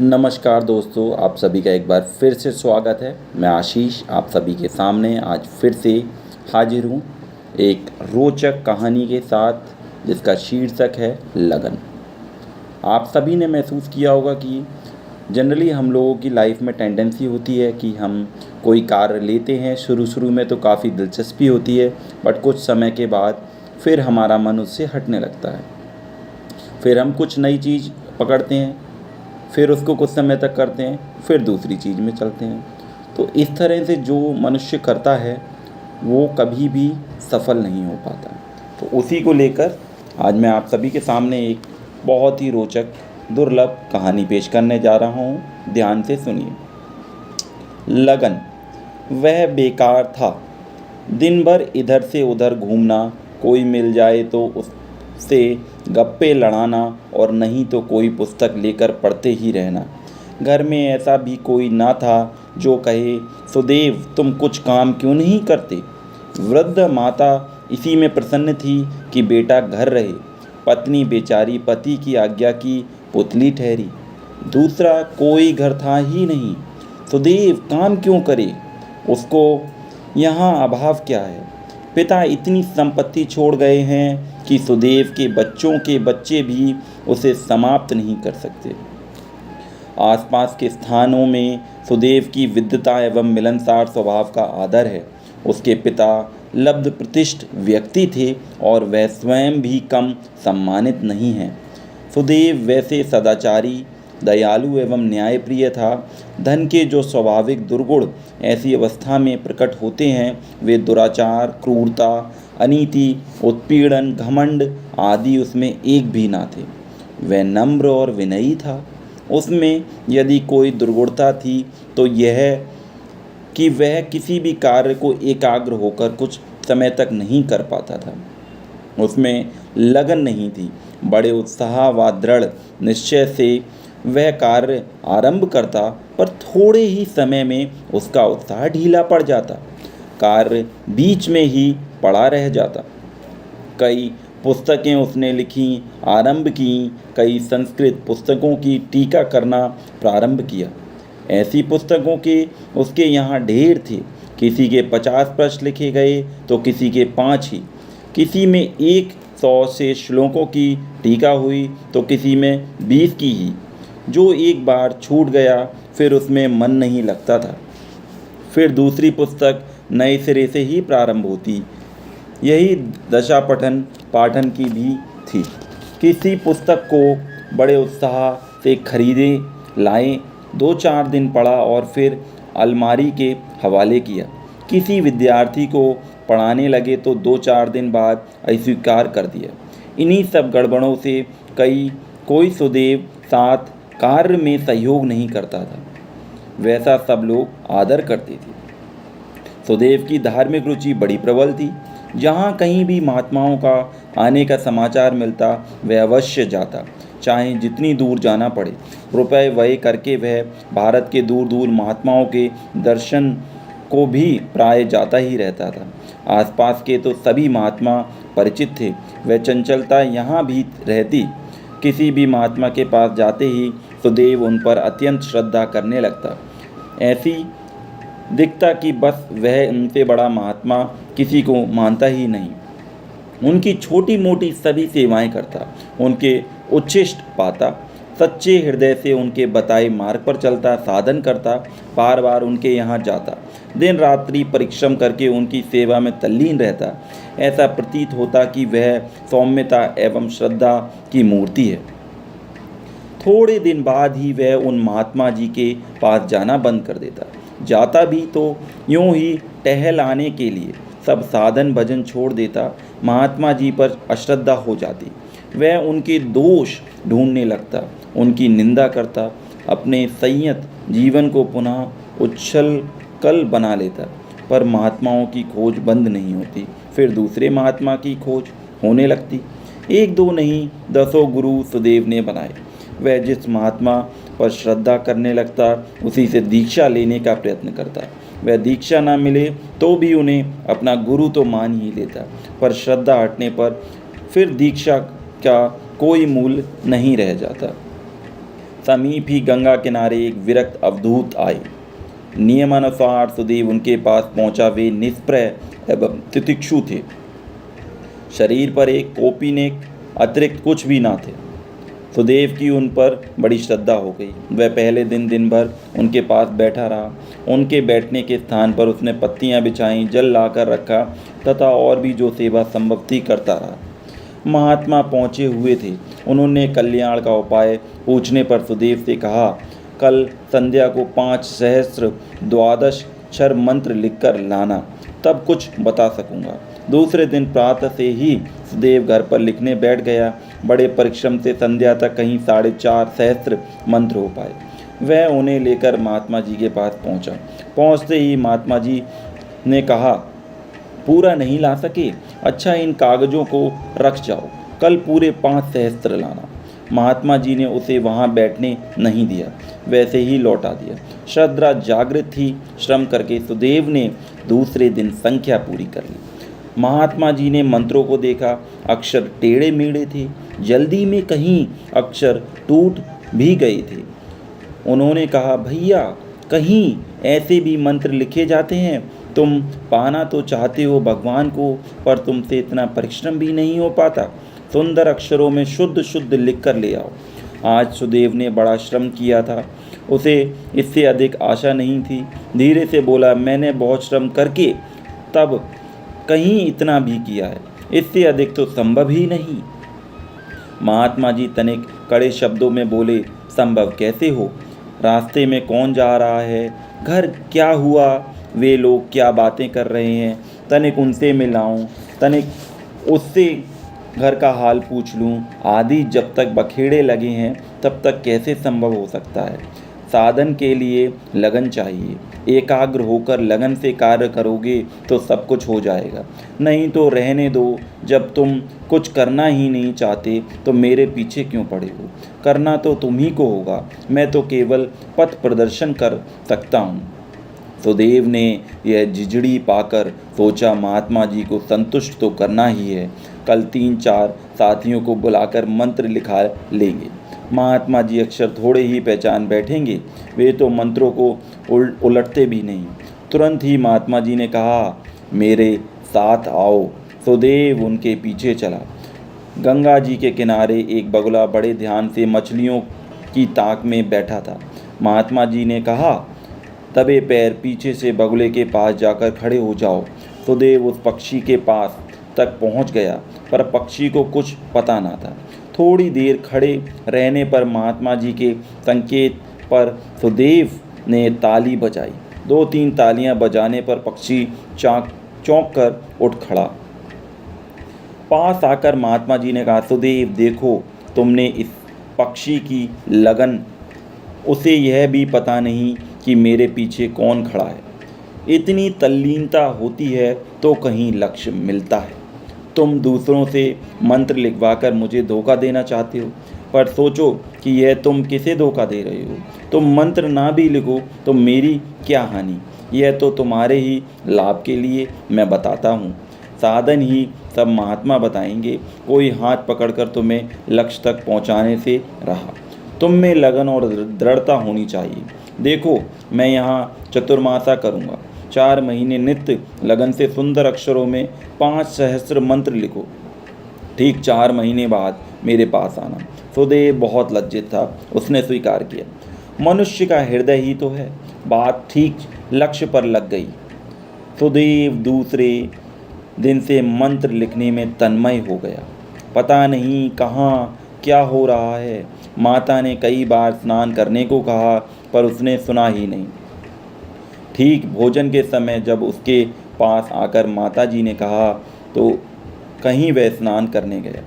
नमस्कार दोस्तों, आप सभी का एक बार फिर से स्वागत है। मैं आशीष आप सभी के सामने आज फिर से हाजिर हूँ एक रोचक कहानी के साथ जिसका शीर्षक है लगन। आप सभी ने महसूस किया होगा कि जनरली हम लोगों की लाइफ में टेंडेंसी होती है कि हम कोई कार्य लेते हैं। शुरू में तो काफ़ी दिलचस्पी होती है, बट कुछ समय के बाद फिर हमारा मन उससे हटने लगता है। फिर हम कुछ नई चीज़ पकड़ते हैं, फिर उसको कुछ समय तक करते हैं, फिर दूसरी चीज़ में चलते हैं। तो इस तरह से जो मनुष्य करता है वो कभी भी सफल नहीं हो पाता। तो उसी को लेकर आज मैं आप सभी के सामने एक बहुत ही रोचक दुर्लभ कहानी पेश करने जा रहा हूँ। ध्यान से सुनिए। लगन। वह बेकार था। दिन भर इधर से उधर घूमना, कोई मिल जाए तो उससे गप्पे लड़ाना और नहीं तो कोई पुस्तक लेकर पढ़ते ही रहना। घर में ऐसा भी कोई ना था जो कहे, सुदेव तुम कुछ काम क्यों नहीं करते। वृद्ध माता इसी में प्रसन्न थी कि बेटा घर रहे। पत्नी बेचारी पति की आज्ञा की पुतली ठहरी। दूसरा कोई घर था ही नहीं। सुदेव काम क्यों करे, उसको यहाँ अभाव क्या है। पिता इतनी संपत्ति छोड़ गए हैं कि सुदेव के बच्चे भी उसे समाप्त नहीं कर सकते। आसपास के स्थानों में सुदेव की विद्वता एवं मिलनसार स्वभाव का आदर है। उसके पिता लब्ध प्रतिष्ठ व्यक्ति थे और वह स्वयं भी कम सम्मानित नहीं हैं। सुदेव वैसे सदाचारी, दयालु एवं न्यायप्रिय था। धन के जो स्वाभाविक दुर्गुण ऐसी अवस्था में प्रकट होते हैं, वे दुराचार, क्रूरता, अनीति, उत्पीड़न, घमंड आदि उसमें एक भी ना थे। वह नम्र और विनयी था। उसमें यदि कोई दुर्गुणता थी तो यह कि वह किसी भी कार्य को एकाग्र होकर कुछ समय तक नहीं कर पाता था। उसमें लगन नहीं थी। बड़े उत्साह व दृढ़ निश्चय से वह कार्य आरंभ करता, पर थोड़े ही समय में उसका उत्साह ढीला पड़ जाता। कार्य बीच में ही पड़ा रह जाता। कई पुस्तकें उसने लिखी, आरंभ की, कई संस्कृत पुस्तकों की टीका करना प्रारंभ किया। ऐसी पुस्तकों के उसके यहाँ ढेर थे। किसी के 50 प्रश्न लिखे गए तो किसी के 5 ही। किसी में 100 से श्लोकों की टीका हुई तो किसी में 20 की ही। जो एक बार छूट गया फिर उसमें मन नहीं लगता था। फिर दूसरी पुस्तक नए सिरे से ही प्रारंभ होती। यही दशा पठन पाठन की भी थी। किसी पुस्तक को बड़े उत्साह से खरीदे, लाए, 2-4 दिन पढ़ा और फिर अलमारी के हवाले किया। किसी विद्यार्थी को पढ़ाने लगे तो 2-4 दिन बाद अस्वीकार कर दिया। इन्हीं सब गड़बड़ों से कोई सुदेव साथ कार्य में सहयोग नहीं करता था। वैसा सब लोग आदर करते थे। सुदेव की धार्मिक रुचि बड़ी प्रबल थी। जहाँ कहीं भी महात्माओं का आने का समाचार मिलता वह अवश्य जाता, चाहे जितनी दूर जाना पड़े। रुपए व्यय करके वह भारत के दूर दूर महात्माओं के दर्शन को भी प्राय जाता ही रहता था। आसपास के तो सभी महात्मा परिचित थे। वह चंचलता यहाँ भी रहती। किसी भी महात्मा के पास जाते ही सुदेव उन पर अत्यंत श्रद्धा करने लगता। ऐसी दिखता कि बस वह उनसे बड़ा महात्मा किसी को मानता ही नहीं। उनकी छोटी मोटी सभी सेवाएं करता, उनके उच्छिष्ट पाता, सच्चे हृदय से उनके बताए मार्ग पर चलता, साधन करता, बार बार उनके यहाँ जाता, दिन रात्रि परिश्रम करके उनकी सेवा में तल्लीन रहता। ऐसा प्रतीत होता कि वह सौम्यता एवं श्रद्धा की मूर्ति है। थोड़े दिन बाद ही वह उन महात्मा जी के पास जाना बंद कर देता। जाता भी तो यूं ही टहल आने के लिए, सब साधन भजन छोड़ देता। महात्मा जी पर अश्रद्धा हो जाती। वह उनके दोष ढूंढने लगता, उनकी निंदा करता, अपने संयत जीवन को पुनः उच्छल कल बना लेता। पर महात्माओं की खोज बंद नहीं होती। फिर दूसरे महात्मा की खोज होने लगती। 1-2 नहीं, 10 गुरु सुदेव ने बनाए। वह जिस महात्मा पर श्रद्धा करने लगता उसी से दीक्षा लेने का प्रयत्न करता। वह दीक्षा ना मिले तो भी उन्हें अपना गुरु तो मान ही लेता, पर श्रद्धा हटने पर फिर दीक्षा का कोई मूल्य नहीं रह जाता। समीप ही गंगा किनारे एक विरक्त अवधूत आए। नियमानुसार सुदेव उनके पास पहुंचा। वे निष्प्रय एवं तितिक्षु थे। शरीर पर एक कोपिनेक अतिरिक्त कुछ भी ना थे। सुदेव की उन पर बड़ी श्रद्धा हो गई। वह पहले दिन भर उनके पास बैठा रहा। उनके बैठने के स्थान पर उसने पत्तियां बिछाईं, जल लाकर रखा तथा और भी जो सेवा संभव थी करता रहा। महात्मा पहुँचे हुए थे। उन्होंने कल्याण का उपाय पूछने पर सुदेव से कहा, कल संध्या को 5 सहस्त्र 12 क्षर मंत्र लिखकर लाना, तब कुछ बता सकूंगा। दूसरे दिन प्रातः से ही सुदेव घर पर लिखने बैठ गया। बड़े परिश्रम से संध्या तक कहीं 4.5 सहस्त्र मंत्र हो पाए। वह उन्हें लेकर महात्मा जी के पास पहुंचा। पहुंचते ही महात्मा जी ने कहा, पूरा नहीं ला सके? अच्छा, इन कागजों को रख जाओ, कल पूरे 5 सहस्त्र लाना। महात्मा जी ने उसे वहां बैठने नहीं दिया, वैसे ही लौटा दिया। श्रद्धा जागृत थी। श्रम करके सुदेव ने दूसरे दिन संख्या पूरी कर ली। महात्मा जी ने मंत्रों को देखा। अक्षर टेढ़े मेढ़े थे। जल्दी में कहीं अक्षर टूट भी गए थे। उन्होंने कहा, भैया, कहीं ऐसे भी मंत्र लिखे जाते हैं? तुम पाना तो चाहते हो भगवान को, पर तुमसे इतना परिश्रम भी नहीं हो पाता। सुंदर अक्षरों में शुद्ध शुद्ध लिख कर ले आओ। आज सुदेव ने बड़ा श्रम किया था। उसे इससे अधिक आशा नहीं थी। धीरे से बोला, मैंने बहुत श्रम करके तब कहीं इतना भी किया है, इससे अधिक तो संभव ही नहीं। महात्मा जी तनिक कड़े शब्दों में बोले, संभव कैसे हो? रास्ते में कौन जा रहा है? घर क्या हुआ? वे लोग क्या बातें कर रहे हैं? तनिक उनसे मिलाऊं, तनिक उससे घर का हाल पूछ लूं आदि जब तक बखेड़े लगे हैं तब तक कैसे संभव हो सकता है? साधन के लिए लगन चाहिए। एकाग्र होकर लगन से कार्य करोगे तो सब कुछ हो जाएगा। नहीं तो रहने दो। जब तुम कुछ करना ही नहीं चाहते तो मेरे पीछे क्यों पड़े हो? करना तो तुम ही को होगा, मैं तो केवल पथ प्रदर्शन कर सकता हूँ। सुदेव ने यह झिझड़ी पाकर सोचा, महात्मा जी को संतुष्ट तो करना ही है। कल 3-4 साथियों को बुलाकर मंत्र लिखा लेंगे। महात्मा जी अक्षर थोड़े ही पहचान बैठेंगे। वे तो मंत्रों को उलटते भी नहीं। तुरंत ही महात्मा जी ने कहा, मेरे साथ आओ। सुदेव उनके पीछे चला। गंगा जी के किनारे एक बगुला बड़े ध्यान से मछलियों की ताक में बैठा था। महात्मा जी ने कहा, दबे पैर पीछे से बगुले के पास जाकर खड़े हो जाओ। सुदेव उस पक्षी के पास तक पहुंच गया, पर पक्षी को कुछ पता ना था। थोड़ी देर खड़े रहने पर महात्मा जी के संकेत पर सुदेव ने ताली बजाई। 2-3 तालियां बजाने पर पक्षी चौंक कर उठ खड़ा। पास आकर महात्मा जी ने कहा, सुदेव देखो, तुमने इस पक्षी की लगन, उसे यह भी पता नहीं कि मेरे पीछे कौन खड़ा है। इतनी तल्लीनता होती है तो कहीं लक्ष्य मिलता है। तुम दूसरों से मंत्र लिखवाकर मुझे धोखा देना चाहते हो, पर सोचो कि यह तुम किसे धोखा दे रहे हो। तुम मंत्र ना भी लिखो तो मेरी क्या हानि? यह तो तुम्हारे ही लाभ के लिए मैं बताता हूँ। साधन ही सब महात्मा बताएंगे। कोई हाथ पकड़कर तुम्हें लक्ष्य तक पहुँचाने से रहा। तुम में लगन और दृढ़ता होनी चाहिए। देखो, मैं यहाँ चतुर्मासा करूँगा। 4 महीने नित्य लगन से सुंदर अक्षरों में 5 सहस्त्र मंत्र लिखो। ठीक 4 महीने बाद मेरे पास आना। सुदेव बहुत लज्जित था। उसने स्वीकार किया। मनुष्य का हृदय ही तो है। बात ठीक लक्ष्य पर लग गई। सुदेव दूसरे दिन से मंत्र लिखने में तन्मय हो गया। पता नहीं कहाँ क्या हो रहा है। माता ने कई बार स्नान करने को कहा, पर उसने सुना ही नहीं। ठीक भोजन के समय जब उसके पास आकर माता जी ने कहा तो कहीं वह स्नान करने गया।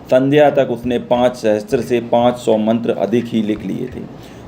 संध्या तक उसने 5 सहस्त्र से 500 मंत्र अधिक ही लिख लिए थे।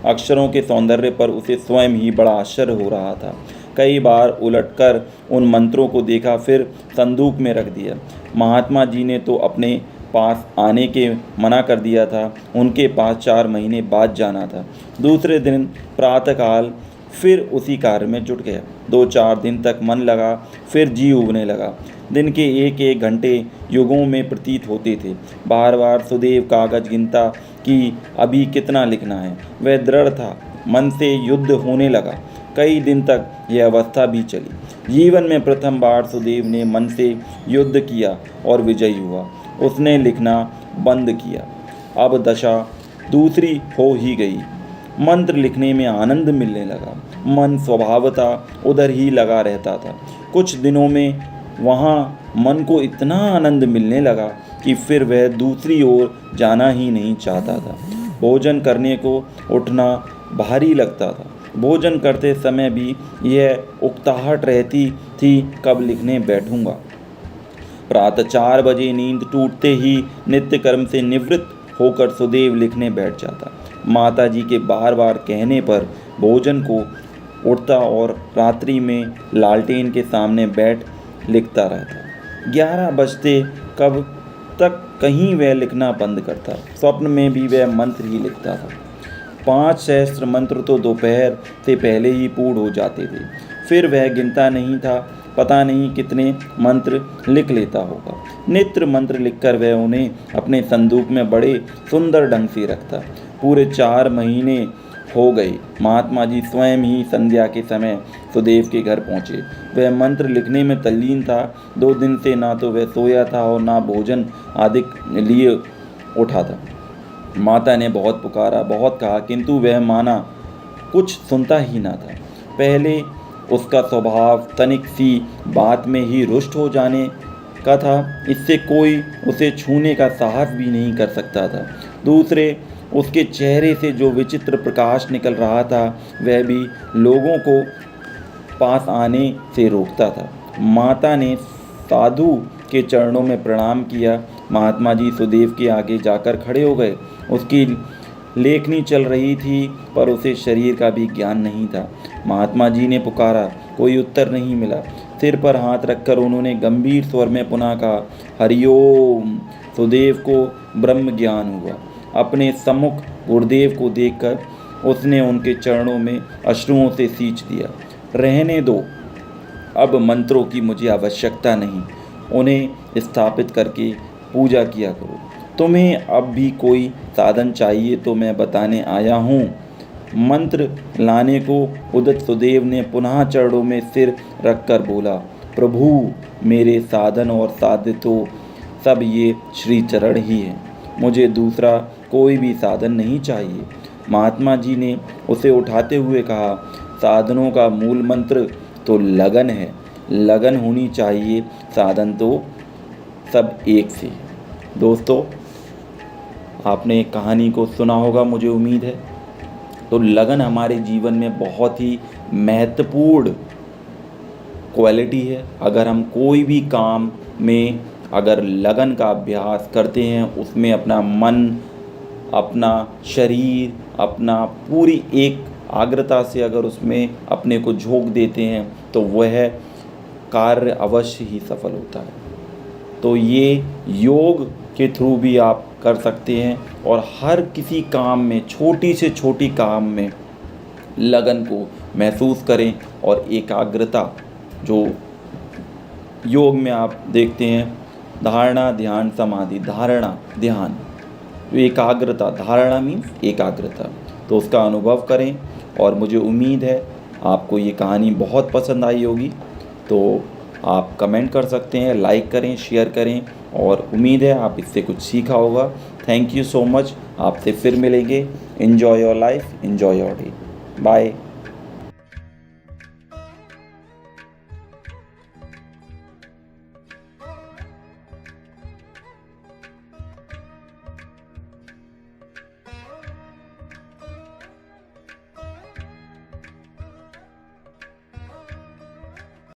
अक्षरों के सौंदर्य पर उसे स्वयं ही बड़ा आश्चर्य हो रहा था। कई बार उलटकर उन मंत्रों को देखा, फिर संदूक में रख दिया। महात्मा जी ने तो अपने पास आने के मना कर दिया था। उनके पास 4 महीने बाद जाना था। दूसरे दिन प्रातःकाल फिर उसी कार्य में जुट गया। 2-4 दिन तक मन लगा, फिर जी उबने लगा। दिन के 1-1 घंटे युगों में प्रतीत होते थे। बार बार सुदेव कागज गिनता कि अभी कितना लिखना है। वह दृढ़ था, मन से युद्ध होने लगा। कई दिन तक यह अवस्था भी चली। जीवन में प्रथम बार सुदेव ने मन से युद्ध किया और विजयी हुआ। उसने लिखना बंद किया। अब दशा दूसरी हो ही गई। मंत्र लिखने में आनंद मिलने लगा। मन स्वभावतः उधर ही लगा रहता था। कुछ दिनों में वहाँ मन को इतना आनंद मिलने लगा कि फिर वह दूसरी ओर जाना ही नहीं चाहता था। भोजन करने को उठना भारी लगता था। भोजन करते समय भी यह उकताहट रहती थी, कब लिखने बैठूंगा। प्रातः 4 बजे नींद टूटते ही नित्य कर्म से निवृत्त होकर सुदेव लिखने बैठ जाता। माता जी के बार बार कहने पर भोजन को उठता और रात्रि में लालटेन के सामने बैठ लिखता रहता। 11 बजते कब तक कहीं वह लिखना बंद करता। स्वप्न में भी वह मंत्र ही लिखता था। 5 सहस्त्र मंत्र तो दोपहर से पहले ही पूर्ण हो जाते थे। फिर वह गिनता नहीं था, पता नहीं कितने मंत्र लिख लेता होगा। नित्य मंत्र लिखकर वह उन्हें अपने संदूक में बड़े सुंदर ढंग से रखता। पूरे 4 महीने हो गए। महात्मा जी स्वयं ही संध्या के समय सुदेव के घर पहुँचे। वह मंत्र लिखने में तल्लीन था। 2 दिन से ना तो वह सोया था और ना भोजन आदि लिए उठा था। माता ने बहुत पुकारा, बहुत कहा, किंतु वह माना कुछ सुनता ही ना था। पहले उसका स्वभाव तनिक सी बात में ही रुष्ट हो जाने का था। इससे कोई उसे छूने का साहस भी नहीं कर सकता था। दूसरे, उसके चेहरे से जो विचित्र प्रकाश निकल रहा था, वह भी लोगों को पास आने से रोकता था। माता ने साधु के चरणों में प्रणाम किया। महात्मा जी सुदेव के आगे जाकर खड़े हो गए। उसकी लेखनी चल रही थी, पर उसे शरीर का भी ज्ञान नहीं था। महात्मा जी ने पुकारा, कोई उत्तर नहीं मिला। सिर पर हाथ रखकर उन्होंने गंभीर स्वर में पुनः कहा, हरिओम। सुदेव को ब्रह्म ज्ञान हुआ। अपने सम्मुख गुरुदेव को देखकर उसने उनके चरणों में अश्रुओं से सींच दिया। रहने दो, अब मंत्रों की मुझे आवश्यकता नहीं। उन्हें स्थापित करके पूजा किया करो। तुम्हें अब भी कोई साधन चाहिए तो मैं बताने आया हूँ। मंत्र लाने को उदित सुदेव ने पुनः चरणों में सिर रखकर बोला, प्रभु, मेरे साधन और साध्य तो सब ये श्री चरण ही है। मुझे दूसरा कोई भी साधन नहीं चाहिए। महात्मा जी ने उसे उठाते हुए कहा, साधनों का मूल मंत्र तो लगन है। लगन होनी चाहिए, साधन तो सब एक से। दोस्तों, आपने कहानी को सुना होगा, मुझे उम्मीद है। तो लगन हमारे जीवन में बहुत ही महत्वपूर्ण क्वालिटी है। अगर हम कोई भी काम में अगर लगन का अभ्यास करते हैं, उसमें अपना मन, अपना शरीर, अपना पूरी एक आग्रता से अगर उसमें अपने को झोंक देते हैं, तो वह कार्य अवश्य ही सफल होता है। तो ये योग के थ्रू भी आप कर सकते हैं और हर किसी काम में, छोटी से छोटी काम में लगन को महसूस करें और एकाग्रता, जो योग में आप देखते हैं धारणा, ध्यान, समाधि, धारणा, ध्यान, एकाग्रता, धारणा मीन्स एकाग्रता, तो उसका अनुभव करें। और मुझे उम्मीद है आपको ये कहानी बहुत पसंद आई होगी। तो आप कमेंट कर सकते हैं, लाइक करें, शेयर करें, और उम्मीद है आप इससे कुछ सीखा होगा। Thank you so much. आपसे फिर मिलेंगे। Enjoy your life, enjoy your day. Bye.